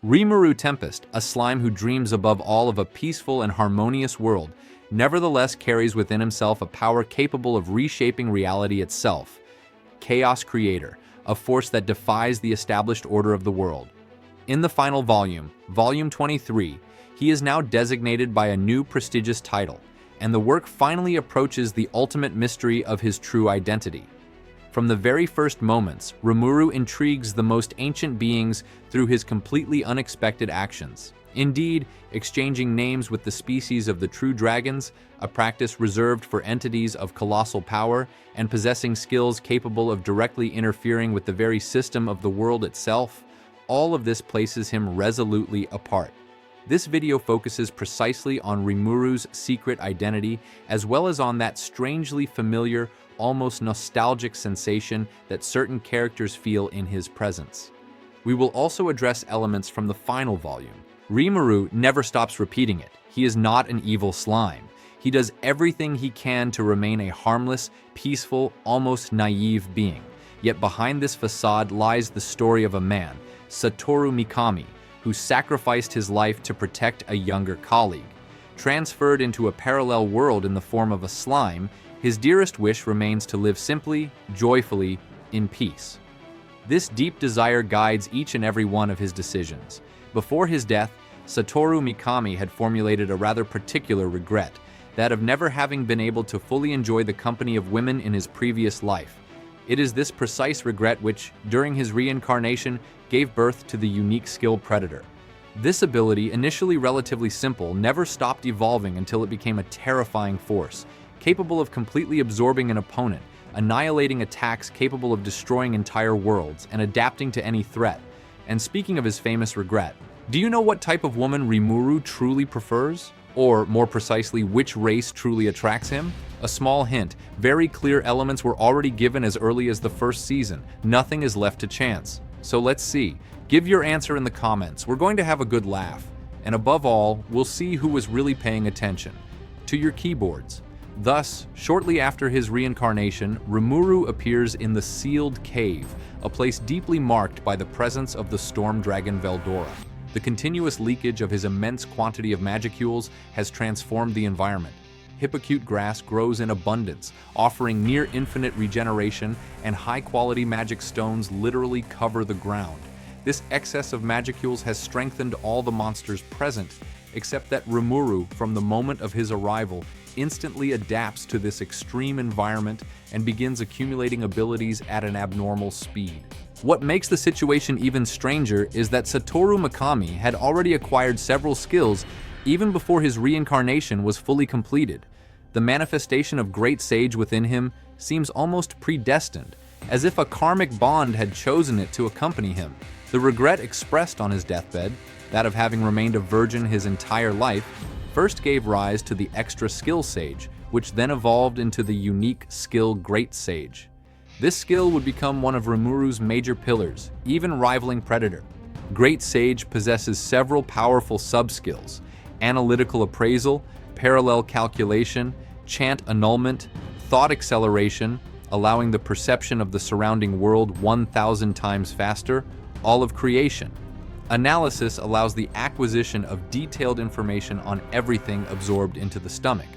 Rimuru Tempest, a slime who dreams above all of a peaceful and harmonious world, nevertheless carries within himself a power capable of reshaping reality itself. Chaos Creator, a force that defies the established order of the world. In the final volume, Volume 23, he is now designated by a new prestigious title, and the work finally approaches the ultimate mystery of his true identity. From the very first moments, Rimuru intrigues the most ancient beings through his completely unexpected actions. Indeed, exchanging names with the species of the true dragons, a practice reserved for entities of colossal power, and possessing skills capable of directly interfering with the very system of the world itself, all of this places him resolutely apart. This video focuses precisely on Rimuru's secret identity, as well as on that strangely familiar, almost nostalgic sensation that certain characters feel in his presence. We will also address elements from the final volume. Rimuru never stops repeating it. He is not an evil slime. He does everything he can to remain a harmless, peaceful, almost naive being. Yet behind this facade lies the story of a man, Satoru Mikami, who sacrificed his life to protect a younger colleague. Transferred into a parallel world in the form of a slime, his dearest wish remains to live simply, joyfully, in peace. This deep desire guides each and every one of his decisions. Before his death, Satoru Mikami had formulated a rather particular regret, that of never having been able to fully enjoy the company of women in his previous life. It is this precise regret which, during his reincarnation, gave birth to the unique skill Predator. This ability, initially relatively simple, never stopped evolving until it became a terrifying force, capable of completely absorbing an opponent, annihilating attacks capable of destroying entire worlds, and adapting to any threat. And speaking of his famous regret, do you know what type of woman Rimuru truly prefers? Or, more precisely, which race truly attracts him? A small hint, very clear elements were already given as early as the first season. Nothing is left to chance. So let's see. Give your answer in the comments. We're going to have a good laugh. And above all, we'll see who was really paying attention. To your keyboards. Thus, shortly after his reincarnation, Rimuru appears in the Sealed Cave, a place deeply marked by the presence of the storm dragon Veldora. The continuous leakage of his immense quantity of magicules has transformed the environment. Hippocute grass grows in abundance, offering near-infinite regeneration, and high-quality magic stones literally cover the ground. This excess of magicules has strengthened all the monsters present, except that Rimuru, from the moment of his arrival, instantly adapts to this extreme environment and begins accumulating abilities at an abnormal speed. What makes the situation even stranger is that Satoru Mikami had already acquired several skills even before his reincarnation was fully completed. The manifestation of Great Sage within him seems almost predestined, as if a karmic bond had chosen it to accompany him. The regret expressed on his deathbed, that of having remained a virgin his entire life, first gave rise to the extra skill Sage, which then evolved into the unique skill Great Sage. This skill would become one of Rimuru's major pillars, even rivaling Predator. Great Sage possesses several powerful sub-skills: analytical appraisal, parallel calculation, chant annulment, thought acceleration, allowing the perception of the surrounding world 1,000 times faster, all of creation. Analysis allows the acquisition of detailed information on everything absorbed into the stomach.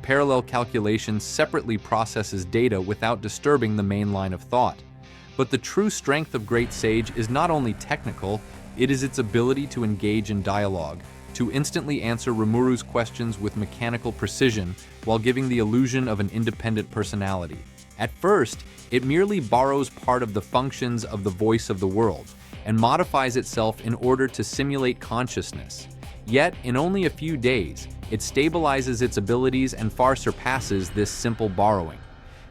Parallel calculation separately processes data without disturbing the main line of thought. But the true strength of Great Sage is not only technical, it is its ability to engage in dialogue, to instantly answer Rimuru's questions with mechanical precision while giving the illusion of an independent personality. At first, it merely borrows part of the functions of the voice of the world and modifies itself in order to simulate consciousness. Yet, in only a few days, it stabilizes its abilities and far surpasses this simple borrowing.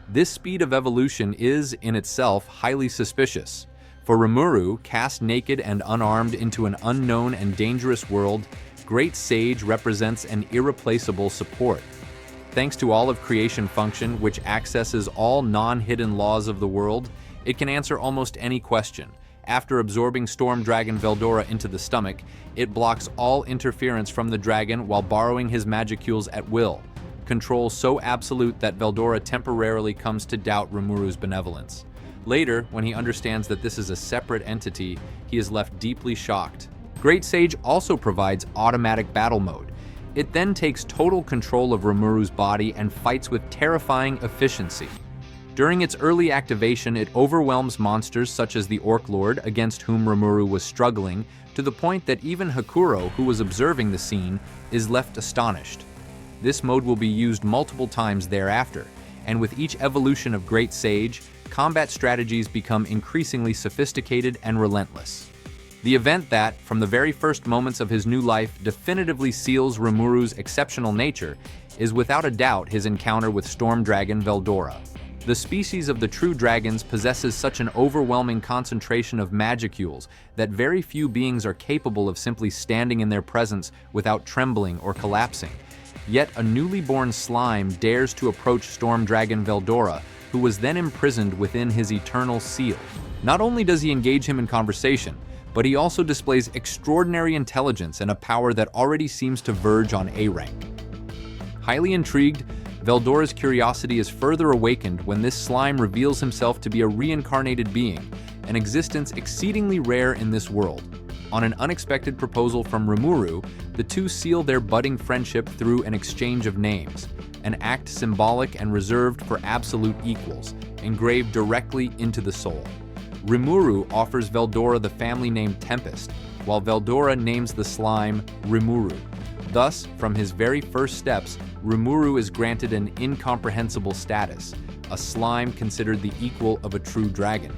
This speed of evolution is, in itself, highly suspicious. For Rimuru, cast naked and unarmed into an unknown and dangerous world, Great Sage represents an irreplaceable support. Thanks to all of creation function, which accesses all non-hidden laws of the world, it can answer almost any question. After absorbing Storm Dragon Veldora into the stomach, it blocks all interference from the dragon while borrowing his magicules at will. Control so absolute that Veldora temporarily comes to doubt Rimuru's benevolence. Later, when he understands that this is a separate entity, he is left deeply shocked. Great Sage also provides automatic battle mode. It then takes total control of Rimuru's body and fights with terrifying efficiency. During its early activation, it overwhelms monsters such as the Orc Lord, against whom Rimuru was struggling, to the point that even Hakuro, who was observing the scene, is left astonished. This mode will be used multiple times thereafter, and with each evolution of Great Sage, combat strategies become increasingly sophisticated and relentless. The event that, from the very first moments of his new life, definitively seals Rimuru's exceptional nature is without a doubt his encounter with Storm Dragon Veldora. The species of the true dragons possesses such an overwhelming concentration of magicules that very few beings are capable of simply standing in their presence without trembling or collapsing. Yet a newly born slime dares to approach Storm Dragon Veldora, who was then imprisoned within his eternal seal. Not only does he engage him in conversation, but he also displays extraordinary intelligence and a power that already seems to verge on A rank. Highly intrigued, Veldora's curiosity is further awakened when this slime reveals himself to be a reincarnated being, an existence exceedingly rare in this world. On an unexpected proposal from Rimuru, the two seal their budding friendship through an exchange of names, an act symbolic and reserved for absolute equals, engraved directly into the soul. Rimuru offers Veldora the family name Tempest, while Veldora names the slime Rimuru. Thus, from his very first steps, Rimuru is granted an incomprehensible status, a slime considered the equal of a true dragon.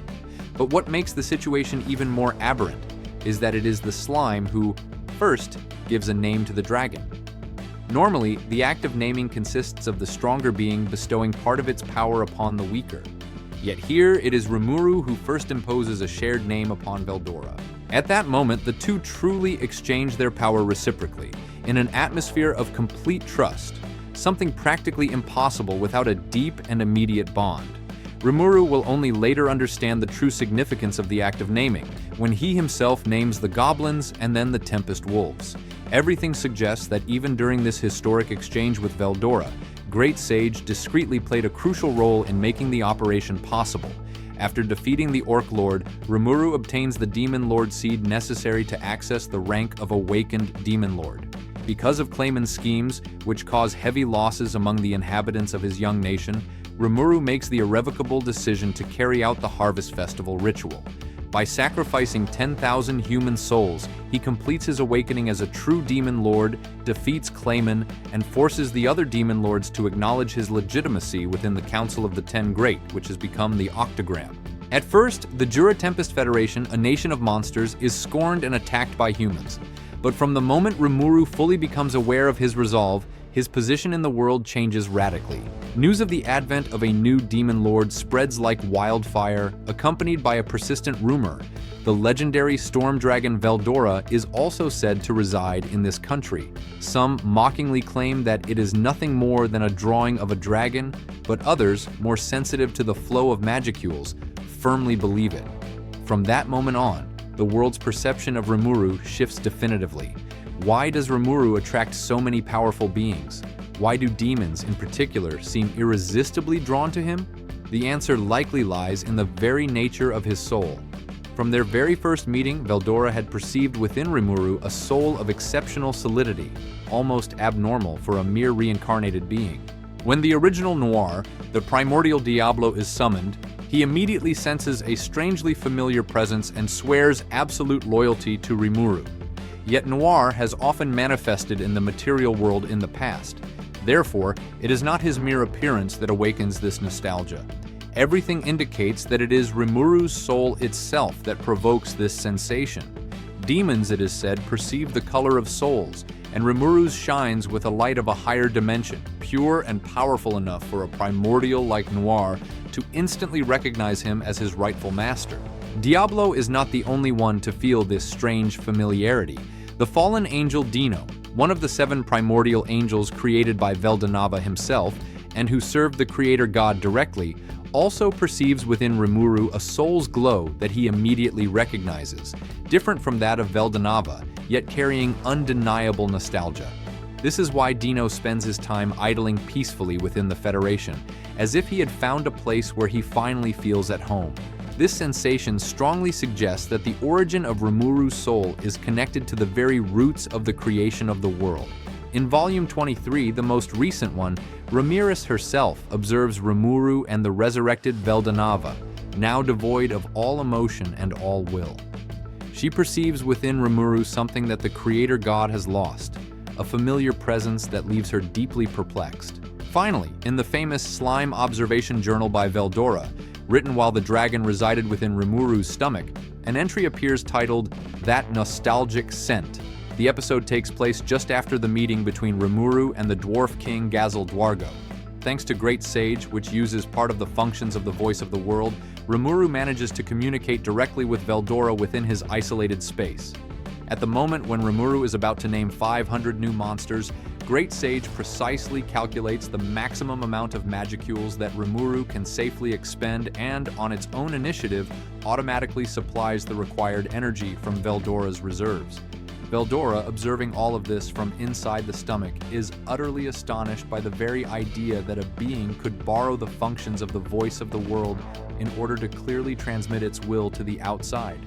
But what makes the situation even more aberrant is that it is the slime who, first, gives a name to the dragon. Normally, the act of naming consists of the stronger being bestowing part of its power upon the weaker. Yet here, it is Rimuru who first imposes a shared name upon Veldora. At that moment, the two truly exchange their power reciprocally, in an atmosphere of complete trust, something practically impossible without a deep and immediate bond. Rimuru will only later understand the true significance of the act of naming, when he himself names the goblins and then the Tempest Wolves. Everything suggests that even during this historic exchange with Veldora, Great Sage discreetly played a crucial role in making the operation possible. After defeating the Orc Lord, Rimuru obtains the Demon Lord seed necessary to access the rank of Awakened Demon Lord. Because of Clayman's schemes, which cause heavy losses among the inhabitants of his young nation, Rimuru makes the irrevocable decision to carry out the Harvest Festival ritual. By sacrificing 10,000 human souls, he completes his awakening as a true Demon Lord, defeats Clayman, and forces the other Demon Lords to acknowledge his legitimacy within the Council of the Ten Great, which has become the Octagram. At first, the Rimuru Tempest Federation, a nation of monsters, is scorned and attacked by humans. But from the moment Rimuru fully becomes aware of his resolve, his position in the world changes radically. News of the advent of a new Demon Lord spreads like wildfire, accompanied by a persistent rumor. The legendary storm dragon Veldora is also said to reside in this country. Some mockingly claim that it is nothing more than a drawing of a dragon, but others, more sensitive to the flow of magicules, firmly believe it. From that moment on, the world's perception of Rimuru shifts definitively. Why does Rimuru attract so many powerful beings? Why do demons, in particular, seem irresistibly drawn to him? The answer likely lies in the very nature of his soul. From their very first meeting, Veldora had perceived within Rimuru a soul of exceptional solidity, almost abnormal for a mere reincarnated being. When the original Noir, the primordial Diablo, is summoned, he immediately senses a strangely familiar presence and swears absolute loyalty to Rimuru. Yet Noir has often manifested in the material world in the past. Therefore, it is not his mere appearance that awakens this nostalgia. Everything indicates that it is Rimuru's soul itself that provokes this sensation. Demons, it is said, perceive the color of souls, and Rimuru's shines with a light of a higher dimension, pure and powerful enough for a primordial like Noir to instantly recognize him as his rightful master. Diablo is not the only one to feel this strange familiarity. The fallen angel Dino, one of the 7 primordial angels created by Veldanava himself, and who served the creator god directly, also perceives within Rimuru a soul's glow that he immediately recognizes, different from that of Veldanava, yet carrying undeniable nostalgia. This is why Dino spends his time idling peacefully within the Federation, as if he had found a place where he finally feels at home. This sensation strongly suggests that the origin of Rimuru's soul is connected to the very roots of the creation of the world. In Volume 23, the most recent one, Rimuru'S herself observes Rimuru and the resurrected Veldanava, now devoid of all emotion and all will. She perceives within Rimuru something that the creator god has lost, a familiar presence that leaves her deeply perplexed. Finally, in the famous Slime Observation Journal by Veldora, written while the dragon resided within Rimuru's stomach, an entry appears titled, "That Nostalgic Scent." The episode takes place just after the meeting between Rimuru and the dwarf king Gazel Dwargo. Thanks to Great Sage, which uses part of the functions of the voice of the world, Rimuru manages to communicate directly with Veldora within his isolated space. At the moment when Rimuru is about to name 500 new monsters, Great Sage precisely calculates the maximum amount of magicules that Rimuru can safely expend and, on its own initiative, automatically supplies the required energy from Veldora's reserves. Veldora, observing all of this from inside the stomach, is utterly astonished by the very idea that a being could borrow the functions of the voice of the world in order to clearly transmit its will to the outside.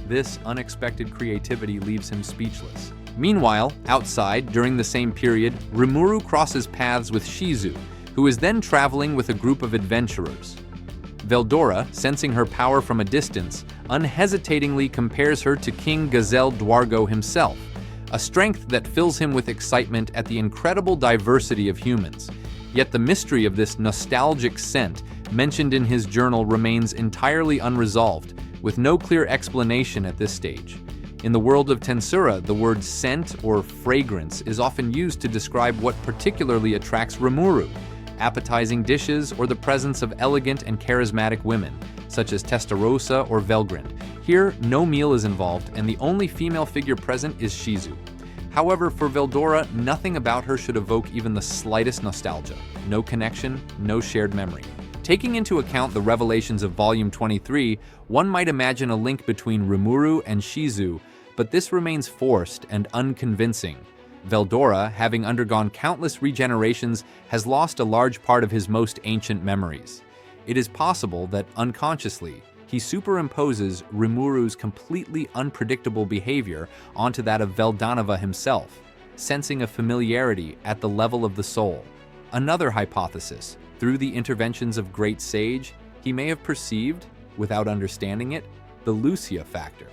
This unexpected creativity leaves him speechless. Meanwhile, outside, during the same period, Rimuru crosses paths with Shizu, who is then traveling with a group of adventurers. Veldora, sensing her power from a distance, unhesitatingly compares her to King Gazel Dwargo himself, a strength that fills him with excitement at the incredible diversity of humans. Yet the mystery of this nostalgic scent mentioned in his journal remains entirely unresolved, with no clear explanation at this stage. In the world of tensura, the word scent or fragrance is often used to describe what particularly attracts Rimuru: appetizing dishes or the presence of elegant and charismatic women, such as Testarossa or Velgrind. Here, no meal is involved, and the only female figure present is Shizu. However, for Veldora, nothing about her should evoke even the slightest nostalgia. No connection, no shared memory. Taking into account the revelations of Volume 23, one might imagine a link between Rimuru and Shizu, but this remains forced and unconvincing. Veldora, having undergone countless regenerations, has lost a large part of his most ancient memories. It is possible that, unconsciously, he superimposes Rimuru's completely unpredictable behavior onto that of Veldanava himself, sensing a familiarity at the level of the soul. Another hypothesis: through the interventions of Great Sage, he may have perceived, without understanding it, the Lucia factor.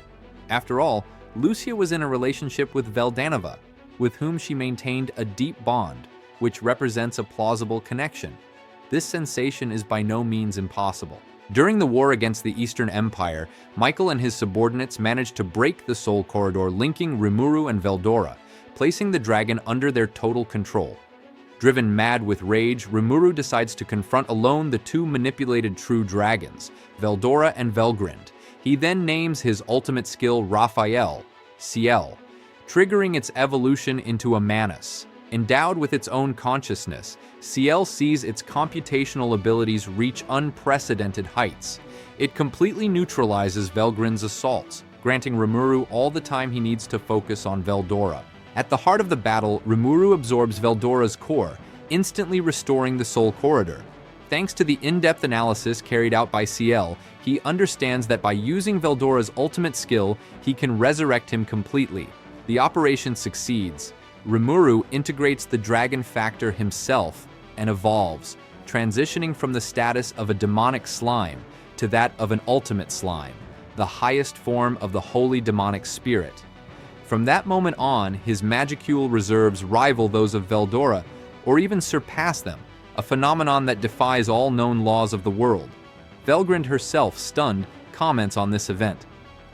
After all, Lucia was in a relationship with Veldanava, with whom she maintained a deep bond, which represents a plausible connection. This sensation is by no means impossible. During the war against the Eastern Empire, Michael and his subordinates managed to break the soul corridor linking Rimuru and Veldora, placing the dragon under their total control. Driven mad with rage, Rimuru decides to confront alone the two manipulated true dragons, Veldora and Velgrind. He then names his ultimate skill Raphael, Ciel, triggering its evolution into a manus. Endowed with its own consciousness, Ciel sees its computational abilities reach unprecedented heights. It completely neutralizes Velgrind's assaults, granting Rimuru all the time he needs to focus on Veldora. At the heart of the battle, Rimuru absorbs Veldora's core, instantly restoring the soul corridor. Thanks to the in-depth analysis carried out by Ciel, he understands that by using Veldora's ultimate skill, he can resurrect him completely. The operation succeeds. Rimuru integrates the dragon factor himself and evolves, transitioning from the status of a demonic slime to that of an ultimate slime, the highest form of the holy demonic spirit. From that moment on, his magicule reserves rival those of Veldora, or even surpass them, a phenomenon that defies all known laws of the world. Velgrind herself, stunned, comments on this event.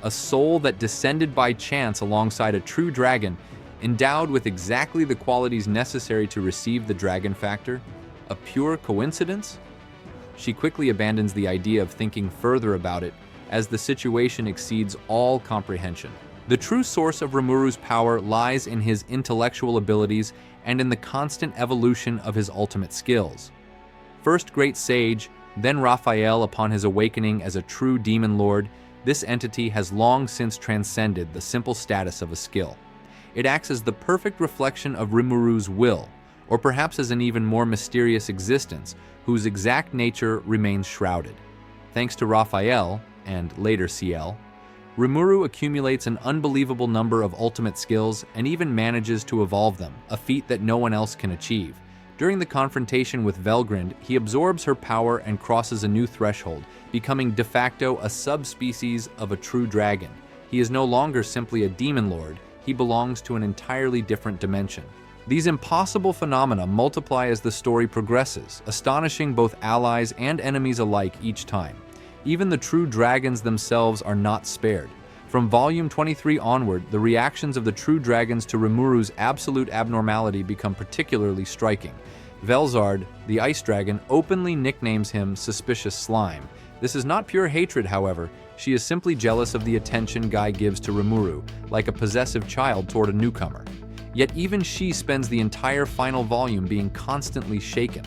A soul that descended by chance alongside a true dragon, endowed with exactly the qualities necessary to receive the dragon factor? A pure coincidence? She quickly abandons the idea of thinking further about it, as the situation exceeds all comprehension. The true source of Rimuru's power lies in his intellectual abilities and in the constant evolution of his ultimate skills. First Great Sage, then Raphael upon his awakening as a true demon lord, this entity has long since transcended the simple status of a skill. It acts as the perfect reflection of Rimuru's will, or perhaps as an even more mysterious existence, whose exact nature remains shrouded. Thanks to Raphael, and later Ciel, Rimuru accumulates an unbelievable number of ultimate skills and even manages to evolve them, a feat that no one else can achieve. During the confrontation with Velgrind, he absorbs her power and crosses a new threshold, becoming de facto a subspecies of a true dragon. He is no longer simply a demon lord, he belongs to an entirely different dimension. These impossible phenomena multiply as the story progresses, astonishing both allies and enemies alike each time. Even the true dragons themselves are not spared. From Volume 23 onward, the reactions of the true dragons to Rimuru's absolute abnormality become particularly striking. Velzard, the ice dragon, openly nicknames him Suspicious Slime. This is not pure hatred, however. She is simply jealous of the attention Guy gives to Rimuru, like a possessive child toward a newcomer. Yet even she spends the entire final volume being constantly shaken.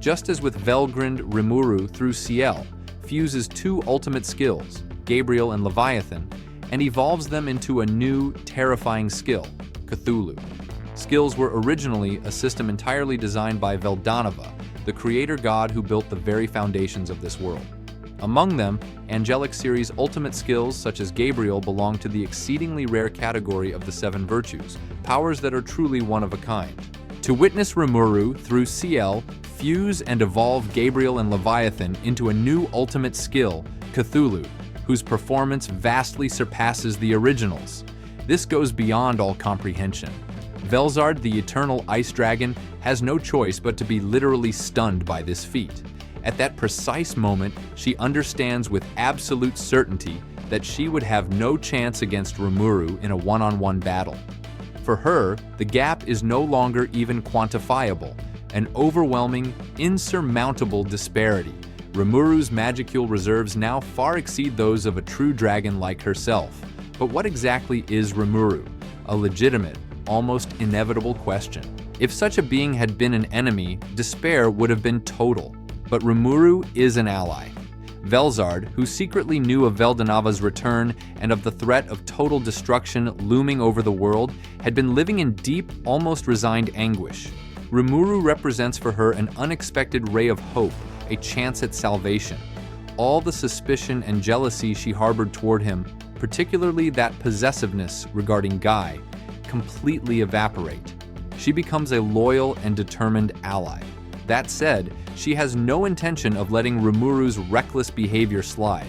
Just as with Velgrind, Rimuru, through Ciel, fuses two ultimate skills, Gabriel and Leviathan, and evolves them into a new, terrifying skill, Cthulhu. Skills were originally a system entirely designed by Veldanava, the creator god who built the very foundations of this world. Among them, angelic series ultimate skills such as Gabriel belong to the exceedingly rare category of the seven virtues, powers that are truly one of a kind. To witness Rimuru, through Ciel, fuse and evolve Gabriel and Leviathan into a new ultimate skill, Cthulhu, whose performance vastly surpasses the originals. This goes beyond all comprehension. Velzard, the eternal ice dragon, has no choice but to be literally stunned by this feat. At that precise moment, she understands with absolute certainty that she would have no chance against Rimuru in a one-on-one battle. For her, the gap is no longer even quantifiable, an overwhelming, insurmountable disparity. Rimuru's magicule reserves now far exceed those of a true dragon like herself. But what exactly is Rimuru? A legitimate, almost inevitable question. If such a being had been an enemy, despair would have been total. But Rimuru is an ally. Velzard, who secretly knew of Veldanava's return and of the threat of total destruction looming over the world, had been living in deep, almost resigned anguish. Rimuru represents for her an unexpected ray of hope, a chance at salvation. All the suspicion and jealousy she harbored toward him, particularly that possessiveness regarding Guy, completely evaporate. She becomes a loyal and determined ally. That said, she has no intention of letting Rimuru's reckless behavior slide.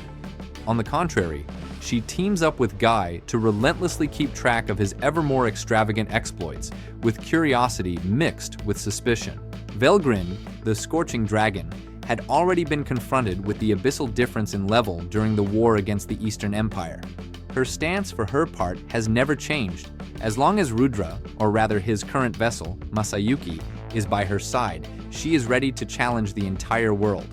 On the contrary, she teams up with Guy to relentlessly keep track of his ever more extravagant exploits, with curiosity mixed with suspicion. Velgrind, the Scorching Dragon, had already been confronted with the abyssal difference in level during the war against the Eastern Empire. Her stance, for her part, has never changed. As long as Rudra, or rather his current vessel, Masayuki, is by her side, she is ready to challenge the entire world.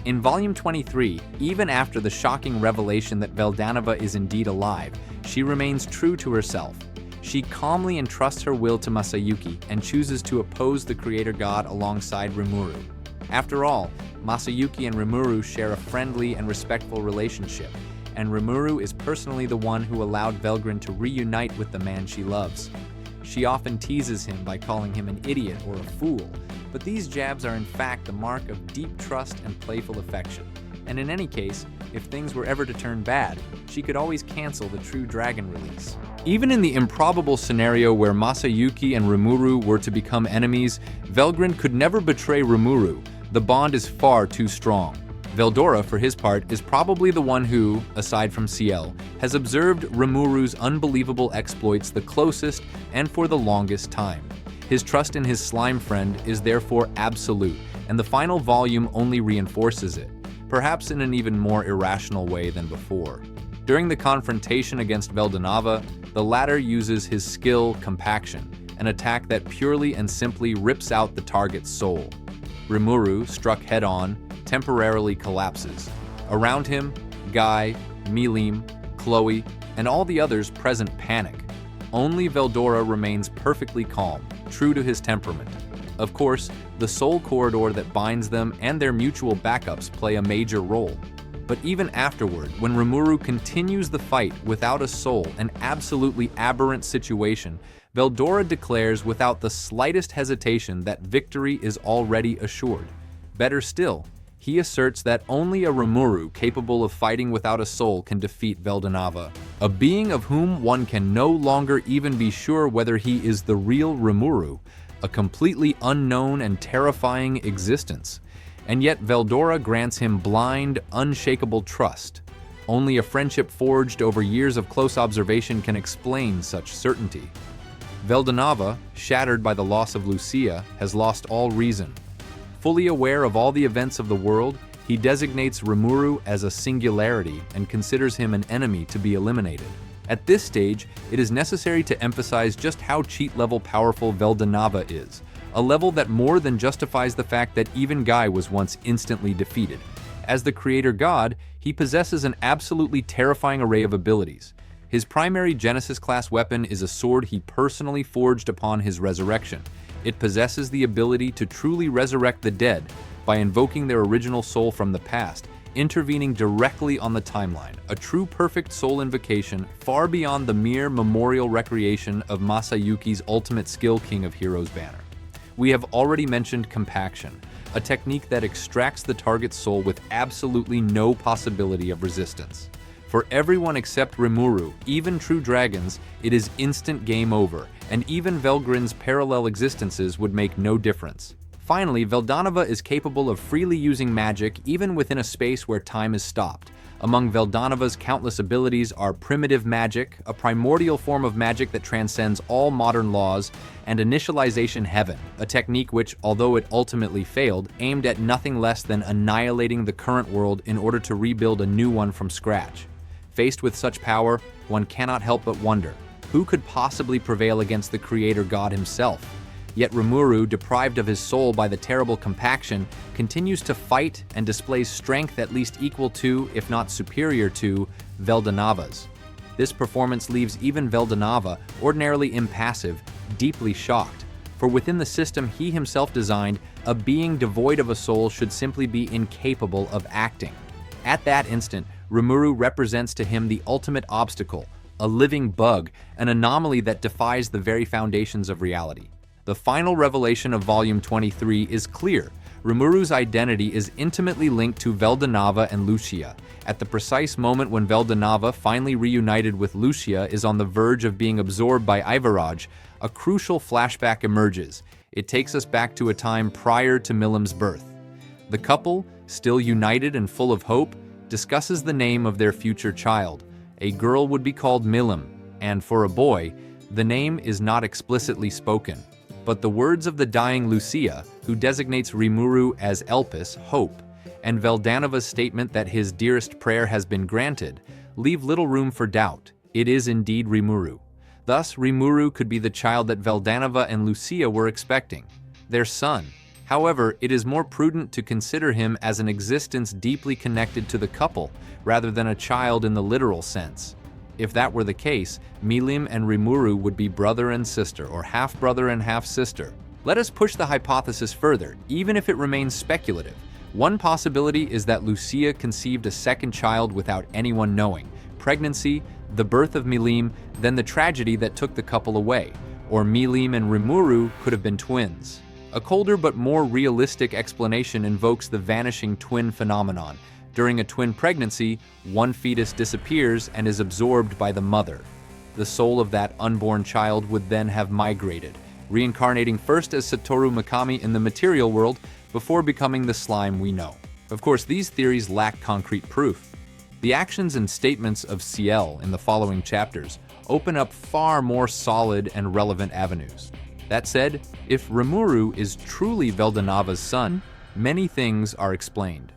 In Volume 23, even after the shocking revelation that Veldanava is indeed alive, she remains true to herself. She calmly entrusts her will to Masayuki and chooses to oppose the creator god alongside Rimuru. After all, Masayuki and Rimuru share a friendly and respectful relationship, and Rimuru is personally the one who allowed Velgrind to reunite with the man she loves. She often teases him by calling him an idiot or a fool, but these jabs are in fact the mark of deep trust and playful affection. And in any case, if things were ever to turn bad, she could always cancel the True Dragon release. Even in the improbable scenario where Masayuki and Rimuru were to become enemies, Velgrind could never betray Rimuru. The bond is far too strong. Veldora, for his part, is probably the one who, aside from Ciel, has observed Rimuru's unbelievable exploits the closest and for the longest time. His trust in his slime friend is therefore absolute, and the final volume only reinforces it, perhaps in an even more irrational way than before. During the confrontation against Veldanava, the latter uses his skill Compaction, an attack that purely and simply rips out the target's soul. Rimuru, struck head-on, temporarily collapses. Around him, Guy, Milim, Chloe, and all the others present panic. Only Veldora remains perfectly calm, true to his temperament. Of course, the soul corridor that binds them and their mutual backups play a major role. But even afterward, when Rimuru continues the fight without a soul, an absolutely aberrant situation, Veldora declares without the slightest hesitation that victory is already assured. Better still, He asserts that only a Rimuru capable of fighting without a soul can defeat Veldanava, a being of whom one can no longer even be sure whether he is the real Rimuru, a completely unknown and terrifying existence. And yet Veldora grants him blind, unshakable trust. Only a friendship forged over years of close observation can explain such certainty. Veldanava, shattered by the loss of Lucia, has lost all reason. Fully aware of all the events of the world, he designates Rimuru as a singularity and considers him an enemy to be eliminated. At this stage, it is necessary to emphasize just how cheat-level powerful Veldanava is, a level that more than justifies the fact that even Guy was once instantly defeated. As the creator god, he possesses an absolutely terrifying array of abilities. His primary Genesis-class weapon is a sword he personally forged upon his resurrection. It possesses the ability to truly resurrect the dead by invoking their original soul from the past, intervening directly on the timeline, a true perfect soul invocation far beyond the mere memorial recreation of Masayuki's ultimate skill King of Heroes banner. We have already mentioned compaction, a technique that extracts the target's soul with absolutely no possibility of resistance. For everyone except Rimuru, even true dragons, it is instant game over, and even Velgrin's parallel existences would make no difference. Finally, Veldanava is capable of freely using magic even within a space where time is stopped. Among Veldanava's countless abilities are primitive magic, a primordial form of magic that transcends all modern laws, and initialization heaven, a technique which, although it ultimately failed, aimed at nothing less than annihilating the current world in order to rebuild a new one from scratch. Faced with such power, one cannot help but wonder, who could possibly prevail against the creator god himself? Yet Rimuru, deprived of his soul by the terrible compaction, continues to fight and displays strength at least equal to, if not superior to, Veldanava's. This performance leaves even Veldanava, ordinarily impassive, deeply shocked. For within the system he himself designed, a being devoid of a soul should simply be incapable of acting. At that instant, Rimuru represents to him the ultimate obstacle, a living bug, an anomaly that defies the very foundations of reality. The final revelation of Volume 23 is clear. Rimuru's identity is intimately linked to Veldanava and Lucia. At the precise moment when Veldanava, finally reunited with Lucia, is on the verge of being absorbed by Ivaraj, a crucial flashback emerges. It takes us back to a time prior to Milim's birth. The couple, still united and full of hope, discusses the name of their future child. A girl would be called Milim, and for a boy, the name is not explicitly spoken. But the words of the dying Lucia, who designates Rimuru as Elpis, hope, and Veldanava's statement that his dearest prayer has been granted, leave little room for doubt. It is indeed Rimuru. Thus, Rimuru could be the child that Veldanava and Lucia were expecting, their son. However, it is more prudent to consider him as an existence deeply connected to the couple, rather than a child in the literal sense. If that were the case, Milim and Rimuru would be brother and sister, or half-brother and half-sister. Let us push the hypothesis further, even if it remains speculative. One possibility is that Lucia conceived a second child without anyone knowing. Pregnancy, the birth of Milim, then the tragedy that took the couple away. Or Milim and Rimuru could have been twins. A colder but more realistic explanation invokes the vanishing twin phenomenon. During a twin pregnancy, one fetus disappears and is absorbed by the mother. The soul of that unborn child would then have migrated, reincarnating first as Satoru Mikami in the material world before becoming the slime we know. Of course, these theories lack concrete proof. The actions and statements of Ciel in the following chapters open up far more solid and relevant avenues. That said, if Rimuru is truly Veldanava's son, many things are explained.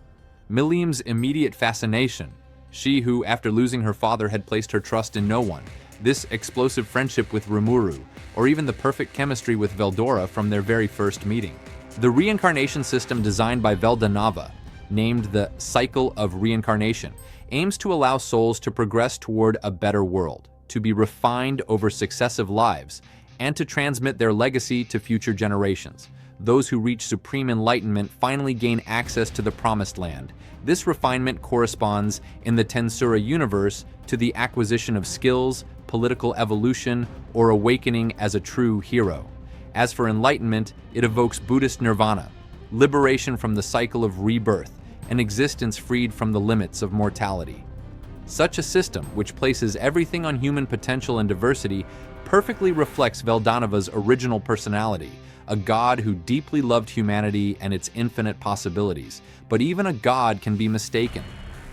Milim's immediate fascination, she who, after losing her father, had placed her trust in no one, this explosive friendship with Rimuru, or even the perfect chemistry with Veldora from their very first meeting. The reincarnation system designed by Veldanava, named the Cycle of Reincarnation, aims to allow souls to progress toward a better world, to be refined over successive lives, and to transmit their legacy to future generations. Those who reach supreme enlightenment finally gain access to the promised land. This refinement corresponds, in the Tensura universe, to the acquisition of skills, political evolution, or awakening as a true hero. As for enlightenment, it evokes Buddhist nirvana, liberation from the cycle of rebirth, an existence freed from the limits of mortality. Such a system, which places everything on human potential and diversity, perfectly reflects Veldanava's original personality, a god who deeply loved humanity and its infinite possibilities. But even a god can be mistaken.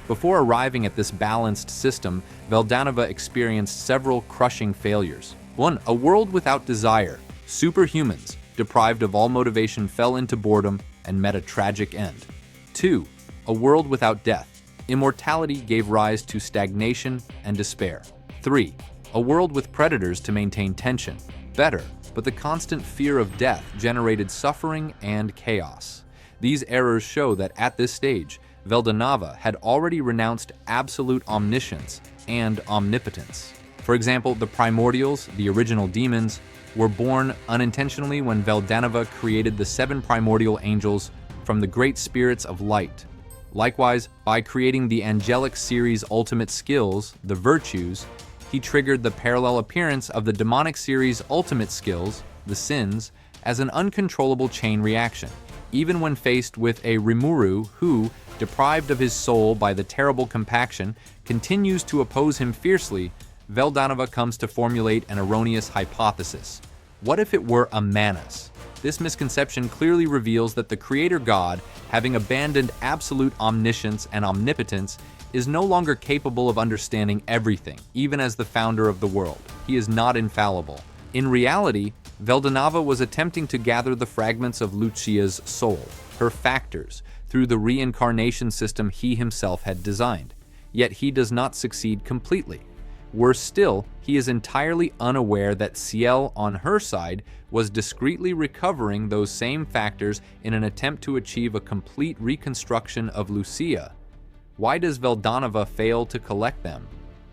Before arriving at this balanced system, Veldanava experienced several crushing failures. 1. A world without desire. Superhumans, deprived of all motivation, fell into boredom and met a tragic end. 2. A world without death. Immortality gave rise to stagnation and despair. 3. A world with predators to maintain tension. Better, but the constant fear of death generated suffering and chaos. These errors show that at this stage, Veldanava had already renounced absolute omniscience and omnipotence. For example, the Primordials, the original demons, were born unintentionally when Veldanava created the 7 primordial angels from the great spirits of light. Likewise, by creating the angelic series' ultimate skills, the virtues, he triggered the parallel appearance of the demonic series' ultimate skills, the sins, as an uncontrollable chain reaction. Even when faced with a Rimuru who, deprived of his soul by the terrible compaction, continues to oppose him fiercely, Veldanava comes to formulate an erroneous hypothesis. What if it were a Manus? This misconception clearly reveals that the creator god, having abandoned absolute omniscience and omnipotence, is no longer capable of understanding everything, even as the founder of the world. He is not infallible. In reality, Veldanava was attempting to gather the fragments of Lucia's soul, her factors, through the reincarnation system he himself had designed. Yet he does not succeed completely. Worse still, he is entirely unaware that Ciel, on her side, was discreetly recovering those same factors in an attempt to achieve a complete reconstruction of Lucia. Why does Veldanava fail to collect them?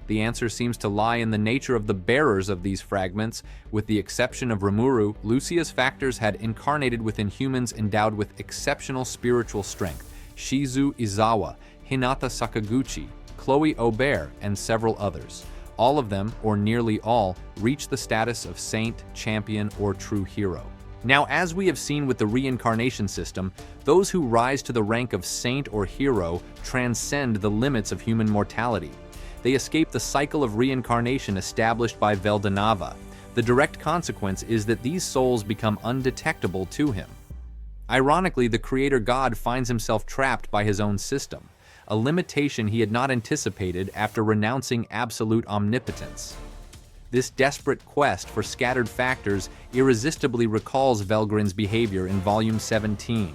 The answer seems to lie in the nature of the bearers of these fragments. With the exception of Rimuru, Lucia's factors had incarnated within humans endowed with exceptional spiritual strength: Shizu Izawa, Hinata Sakaguchi, Chloe Aubert, and several others. All of them, or nearly all, reach the status of saint, champion, or true hero. Now, as we have seen with the reincarnation system, those who rise to the rank of saint or hero transcend the limits of human mortality. They escape the cycle of reincarnation established by Veldanava. The direct consequence is that these souls become undetectable to him. Ironically, the creator god finds himself trapped by his own system, a limitation he had not anticipated after renouncing absolute omnipotence. This desperate quest for scattered factors irresistibly recalls Velgrin's behavior in Volume 17.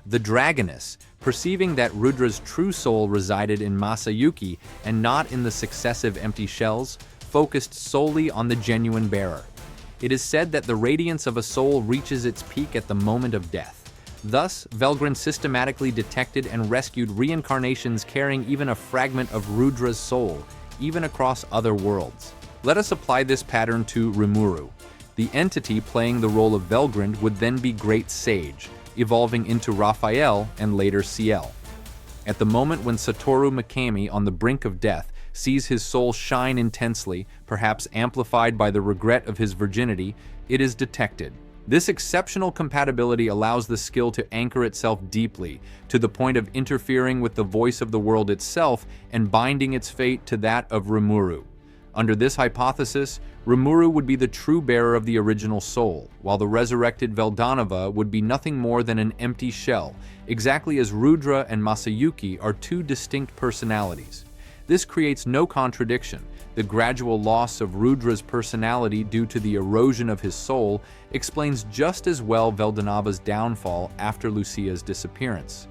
The Dragoness, perceiving that Rudra's true soul resided in Masayuki and not in the successive empty shells, focused solely on the genuine bearer. It is said that the radiance of a soul reaches its peak at the moment of death. Thus, Velgrin systematically detected and rescued reincarnations carrying even a fragment of Rudra's soul, even across other worlds. Let us apply this pattern to Rimuru. The entity playing the role of Velgrin would then be Great Sage, evolving into Raphael and later Ciel. At the moment when Satoru Mikami, on the brink of death, sees his soul shine intensely, perhaps amplified by the regret of his virginity, it is detected. This exceptional compatibility allows the skill to anchor itself deeply, to the point of interfering with the voice of the world itself and binding its fate to that of Rimuru. Under this hypothesis, Rimuru would be the true bearer of the original soul, while the resurrected Veldanava would be nothing more than an empty shell, exactly as Rudra and Masayuki are two distinct personalities. This creates no contradiction. The gradual loss of Rudra's personality due to the erosion of his soul explains just as well Veldanava's downfall after Lucia's disappearance.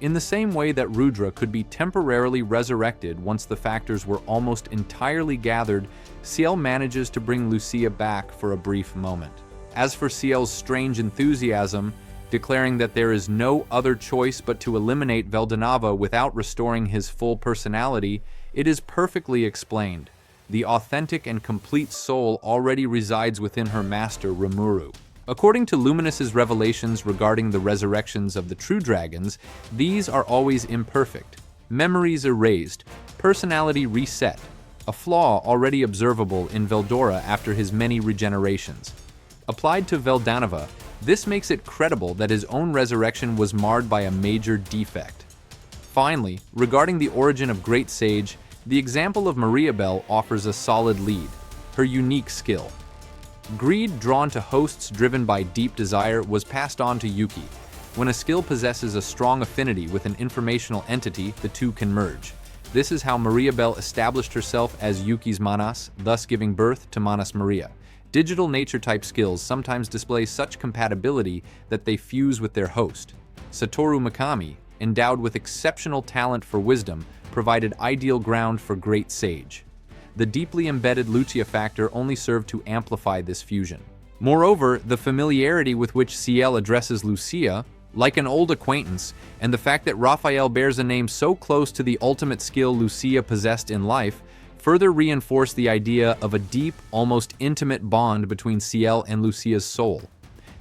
In the same way that Rudra could be temporarily resurrected once the factors were almost entirely gathered, Ciel manages to bring Lucia back for a brief moment. As for Ciel's strange enthusiasm, declaring that there is no other choice but to eliminate Veldanava without restoring his full personality, it is perfectly explained. The authentic and complete soul already resides within her master, Rimuru. According to Luminous's revelations regarding the resurrections of the true dragons, these are always imperfect, memories erased, personality reset, a flaw already observable in Veldora after his many regenerations. Applied to Veldanava, this makes it credible that his own resurrection was marred by a major defect. Finally, regarding the origin of Great Sage, the example of Mariabel offers a solid lead, her unique skill. Greed drawn to hosts driven by deep desire was passed on to Yuki. When a skill possesses a strong affinity with an informational entity, the two can merge. This is how Mariabel established herself as Yuki's Manas, thus giving birth to Manas Maria. Digital nature-type skills sometimes display such compatibility that they fuse with their host. Satoru Mikami, endowed with exceptional talent for wisdom, provided ideal ground for Great Sage. The deeply embedded Lucia factor only served to amplify this fusion. Moreover, the familiarity with which Ciel addresses Lucia, like an old acquaintance, and the fact that Raphael bears a name so close to the ultimate skill Lucia possessed in life, further reinforce the idea of a deep, almost intimate bond between Ciel and Lucia's soul.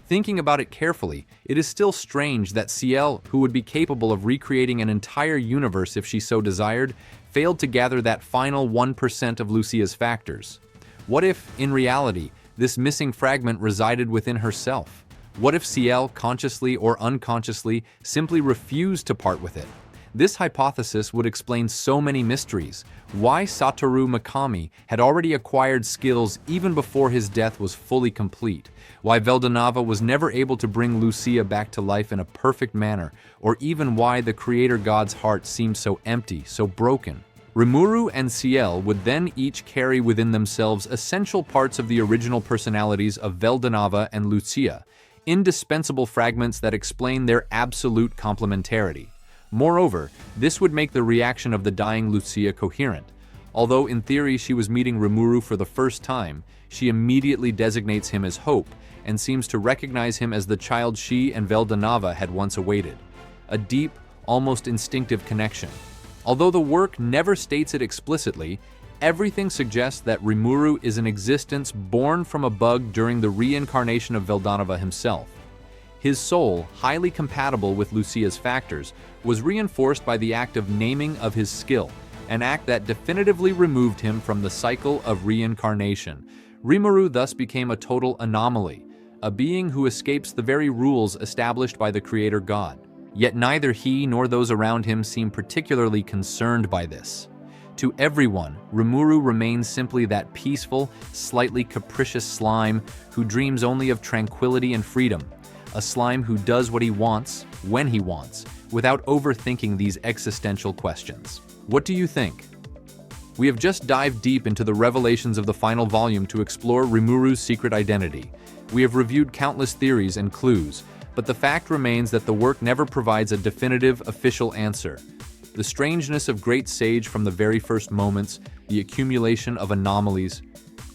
Thinking about it carefully, it is still strange that Ciel, who would be capable of recreating an entire universe if she so desired, failed to gather that final 1% of Lucia's factors. What if, in reality, this missing fragment resided within herself? What if Ciel, consciously or unconsciously, simply refused to part with it? This hypothesis would explain so many mysteries. Why Satoru Mikami had already acquired skills even before his death was fully complete. Why Veldanava was never able to bring Lucia back to life in a perfect manner, or even why the creator god's heart seemed so empty, so broken. Rimuru and Ciel would then each carry within themselves essential parts of the original personalities of Veldanava and Lucia, indispensable fragments that explain their absolute complementarity. Moreover, this would make the reaction of the dying Lucia coherent. Although in theory she was meeting Rimuru for the first time, she immediately designates him as Hope and seems to recognize him as the child she and Veldanava had once awaited. A deep, almost instinctive connection. Although the work never states it explicitly, everything suggests that Rimuru is an existence born from a bug during the reincarnation of Veldanava himself. His soul, highly compatible with Lucia's factors, was reinforced by the act of naming of his skill, an act that definitively removed him from the cycle of reincarnation. Rimuru thus became a total anomaly, a being who escapes the very rules established by the creator god. Yet neither he nor those around him seem particularly concerned by this. To everyone, Rimuru remains simply that peaceful, slightly capricious slime who dreams only of tranquility and freedom. A slime who does what he wants, when he wants, without overthinking these existential questions. What do you think? We have just dived deep into the revelations of the final volume to explore Rimuru's secret identity. We have reviewed countless theories and clues, but the fact remains that the work never provides a definitive, official answer. The strangeness of Great Sage from the very first moments, the accumulation of anomalies,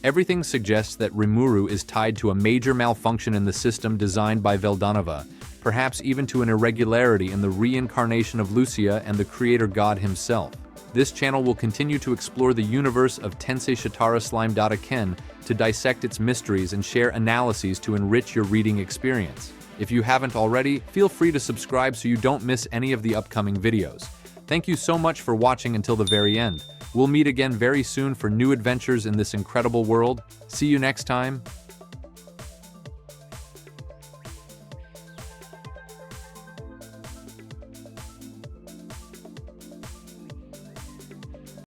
everything suggests that Rimuru is tied to a major malfunction in the system designed by Veldanava, perhaps even to an irregularity in the reincarnation of Lucia and the creator god himself. This channel will continue to explore the universe of Tensei Shitara Slime Ken to dissect its mysteries and share analyses to enrich your reading experience. If you haven't already, feel free to subscribe so you don't miss any of the upcoming videos. Thank you so much for watching until the very end. We'll meet again very soon for new adventures in this incredible world. See you next time.